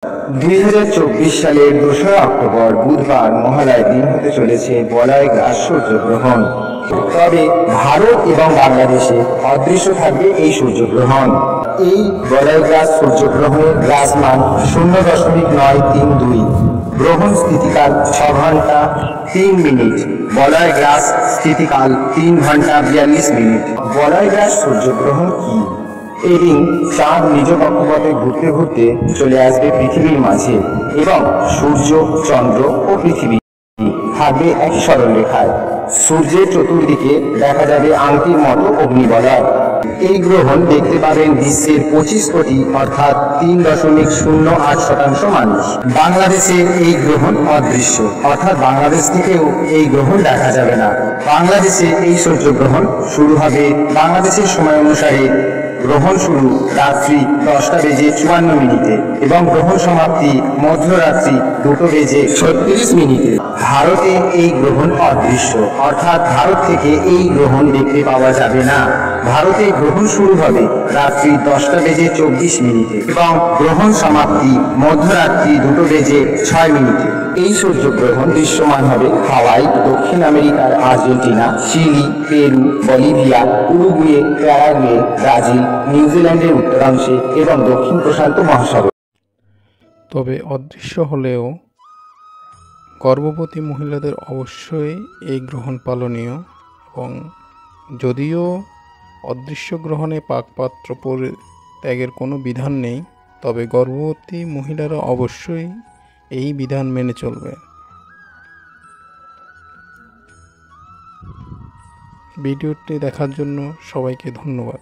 2024 সালের 2রা অক্টোবর বুধবার মহালয়ার দিন হতে চলেছে বলয় গ্রাস সূর্যগ্রহণ। তবে ভারত এবং বাংলাদেশে অদৃশ্য থাকবে এই সূর্যগ্রহণ। এই বলয় গ্রাস সূর্যগ্রহণের গ্রাসমান 0.932। গ্রহণ স্থিতিকাল 6 ঘন্টা 3 মিনিট। বলয় গ্রাস স্থিতিকাল 3 ঘন্টা 42 মিনিট। বলয় গ্রাস সূর্যগ্রহণ কি? এই দিন চাঁদ নিজ কক্ষপথে ঘুরতে ঘুরতে চলে আসবে পৃথিবীর মাঝে এবং সূর্য, চন্দ্র ও পৃথিবী থাকবে এক সরল রেখায়। সূর্যের চতুর্দিকে দেখা যাবে আংটির মতো অগ্নিবলয়। এই গ্রহণ দেখতে পাবেন বিশ্বের 25 কোটি অর্থাৎ 3.08% মানুষ। বাংলাদেশের এই গ্রহণ অদৃশ্য অর্থাৎ বাংলাদেশ থেকেও এই গ্রহণ দেখা যাবে না। বাংলাদেশে এই সূর্যগ্রহণ শুরু হবে বাংলাদেশের সময় অনুসারে। গ্রহণ শুরু রাত্রি 10:54 এবং গ্রহণ সমাপ্তি মধ্যরাত্রি 2:36। ভারতে এই গ্রহণ অদৃশ্য অর্থাৎ ভারত থেকে এই গ্রহণ দেখতে পাওয়া যাবে না। ভারতে গ্রহণ শুরু হবে রাত্রি 10:24 এবং গ্রহণ সমাপ্তি মধ্যরাত্রি 2:06। এই সূর্যগ্রহণ দৃশ্যমান হবে হাওয়াই, দক্ষিণ আমেরিকার Argentina, Chile, Peru, Bolivia, Uruguay, Paraguay, Brazil, নিউজিল্যান্ডের উত্তরাংশে এবং দক্ষিণ প্রশান্ত মহাসাগর। তবে অদৃশ্য হলেও গর্ভবতী মহিলাদের অবশ্যই এই গ্রহণ পালনীয়, এবং যদিও অদৃশ্য গ্রহণে পাকপাত্র পরিত্যাগের কোনো বিধান নেই, তবে গর্ভবতী মহিলারা অবশ্যই এই বিধান মেনে চলবে। ভিডিওটি দেখার জন্য সবাইকে ধন্যবাদ।